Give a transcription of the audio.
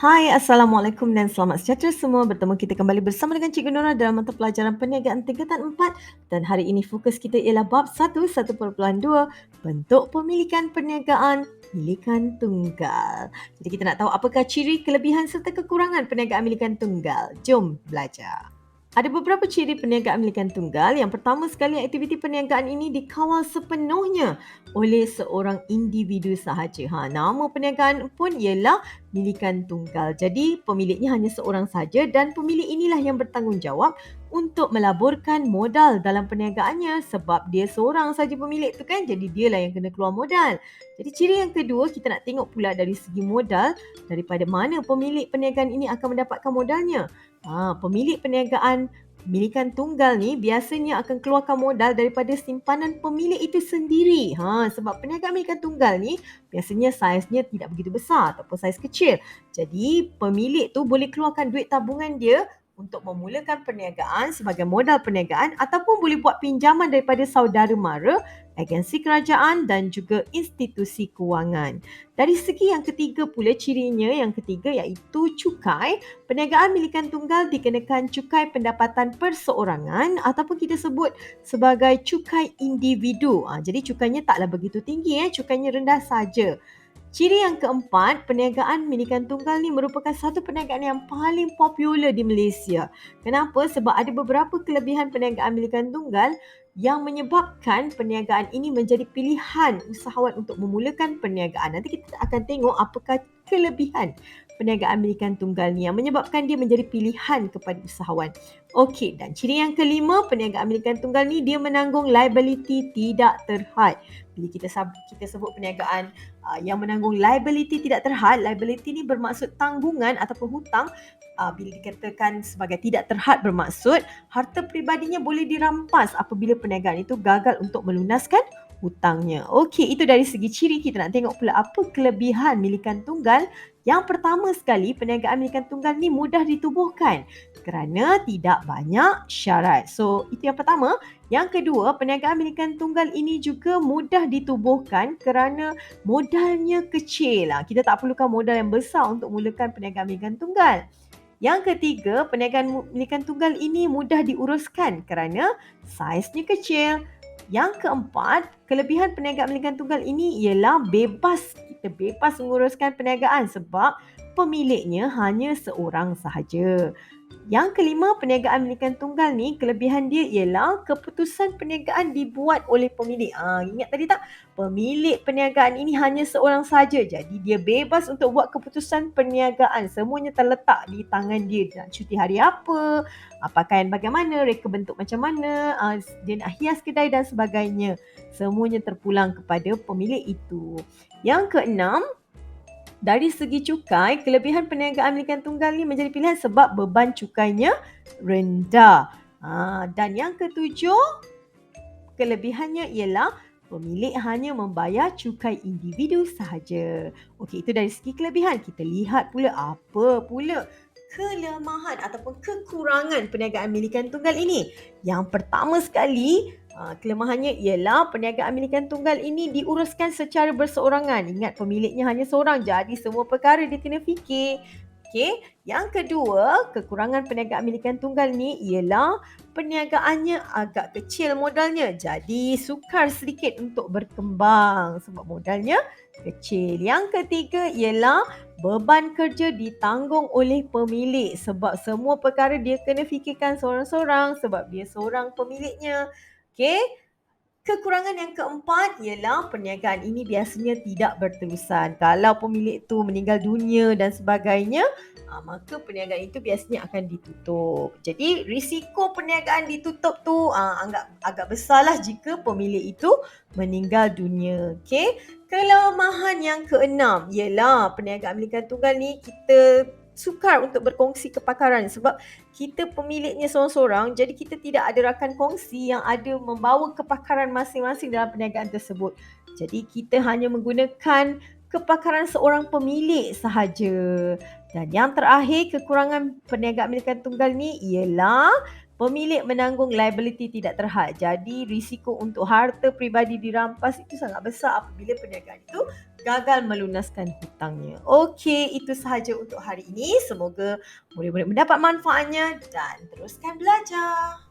Hai, Assalamualaikum dan selamat sejahtera semua. Bertemu kita kembali bersama dengan Cikgu Nora dalam mata pelajaran perniagaan tingkatan 4 dan hari ini fokus kita ialah bab 1.2 bentuk pemilikan perniagaan milikan tunggal. Jadi kita nak tahu apakah ciri, kelebihan serta kekurangan perniagaan milikan tunggal. Jom belajar. Ada beberapa ciri perniagaan milikan tunggal. Yang pertama sekali, aktiviti perniagaan ini dikawal sepenuhnya oleh seorang individu sahaja. Nama perniagaan pun ialah milikan tunggal. Jadi pemiliknya hanya seorang sahaja dan pemilik inilah yang bertanggungjawab untuk melaburkan modal dalam perniagaannya sebab dia seorang sahaja pemilik tu kan, jadi dialah yang kena keluar modal. Jadi ciri yang kedua, kita nak tengok pula dari segi modal, daripada mana pemilik perniagaan ini akan mendapatkan modalnya. Pemilik perniagaan milikan tunggal ni biasanya akan keluarkan modal daripada simpanan pemilik itu sendiri. Sebab perniagaan milikan tunggal ni biasanya saiznya tidak begitu besar ataupun saiz kecil. Jadi pemilik tu boleh keluarkan duit tabungan dia untuk memulakan perniagaan sebagai modal perniagaan ataupun boleh buat pinjaman daripada saudara mara, agensi kerajaan dan juga institusi kewangan. Dari segi yang ketiga pula, cirinya yang ketiga iaitu cukai. Perniagaan milikan tunggal dikenakan cukai pendapatan perseorangan ataupun kita sebut sebagai cukai individu. Jadi cukainya taklah begitu tinggi, cukainya rendah saja. Ciri yang keempat, perniagaan milikan tunggal ni merupakan satu perniagaan yang paling popular di Malaysia. Kenapa? Sebab ada beberapa kelebihan perniagaan milikan tunggal yang menyebabkan perniagaan ini menjadi pilihan usahawan untuk memulakan perniagaan. Nanti kita akan tengok apakah kelebihan perniagaan milikan tunggal ni yang menyebabkan dia menjadi pilihan kepada usahawan. Okey, dan ciri yang kelima, perniagaan milikan tunggal ni dia menanggung liability tidak terhad. Bila kita sebut perniagaan yang menanggung liability tidak terhad, liability ni bermaksud tanggungan ataupun hutang. Bila dikatakan sebagai tidak terhad bermaksud harta peribadinya boleh dirampas apabila perniagaan itu gagal untuk melunaskan hutangnya. Okey, itu dari segi ciri. Kita nak tengok pula apa kelebihan milikan tunggal. Yang pertama sekali, perniagaan milikan tunggal ni mudah ditubuhkan kerana tidak banyak syarat. So, itu yang pertama. Yang kedua, perniagaan milikan tunggal ini juga mudah ditubuhkan kerana modalnya kecil. Kita tak perlukan modal yang besar untuk mulakan perniagaan milikan tunggal. Yang ketiga, perniagaan milikan tunggal ini mudah diuruskan kerana saiznya kecil. Yang keempat, kelebihan perniagaan milikan tunggal ini ialah bebas. Kita bebas menguruskan perniagaan sebab pemiliknya hanya seorang sahaja. Yang kelima, perniagaan milikan tunggal ni kelebihan dia ialah keputusan perniagaan dibuat oleh pemilik. Ingat tadi tak? Pemilik perniagaan ini hanya seorang saja. Jadi dia bebas untuk buat keputusan perniagaan. Semuanya terletak di tangan dia. Dia nak cuti hari apa, pakaian bagaimana, reka bentuk macam mana, dia nak hias kedai dan sebagainya. Semuanya terpulang kepada pemilik itu. Yang keenam, dari segi cukai, kelebihan perniagaan milikan tunggal ni menjadi pilihan sebab beban cukainya rendah. Dan yang ketujuh, kelebihannya ialah pemilik hanya membayar cukai individu sahaja. Okey, itu dari segi kelebihan. Kita lihat pula apa pula kelemahan ataupun kekurangan perniagaan milikan tunggal ini. Yang pertama sekali, kelemahannya ialah perniagaan milikan tunggal ini diuruskan secara berseorangan. Ingat, pemiliknya hanya seorang, jadi semua perkara dia kena fikir. Okey, yang kedua, kekurangan perniagaan milikan tunggal ni ialah perniagaannya agak kecil modalnya. Jadi sukar sedikit untuk berkembang sebab modalnya kecil. Yang ketiga ialah beban kerja ditanggung oleh pemilik sebab semua perkara dia kena fikirkan seorang-seorang sebab dia seorang pemiliknya. Okey. Kekurangan yang keempat ialah perniagaan ini biasanya tidak berterusan. Kalau pemilik tu meninggal dunia dan sebagainya, maka perniagaan itu biasanya akan ditutup. Jadi risiko perniagaan ditutup tu agak besarlah jika pemilik itu meninggal dunia. Okey. Kelemahan yang keenam ialah perniagaan milikan tunggal ni kita sukar untuk berkongsi kepakaran sebab kita pemiliknya seorang-seorang, jadi kita tidak ada rakan kongsi yang ada membawa kepakaran masing-masing dalam perniagaan tersebut. Jadi kita hanya menggunakan kepakaran seorang pemilik sahaja. Dan yang terakhir, kekurangan perniagaan milikan tunggal ni ialah pemilik menanggung liability tidak terhad. Jadi risiko untuk harta peribadi dirampas itu sangat besar apabila perniagaan itu gagal melunaskan hutangnya. Okey, itu sahaja untuk hari ini. Semoga murid-murid mendapat manfaatnya dan teruskan belajar.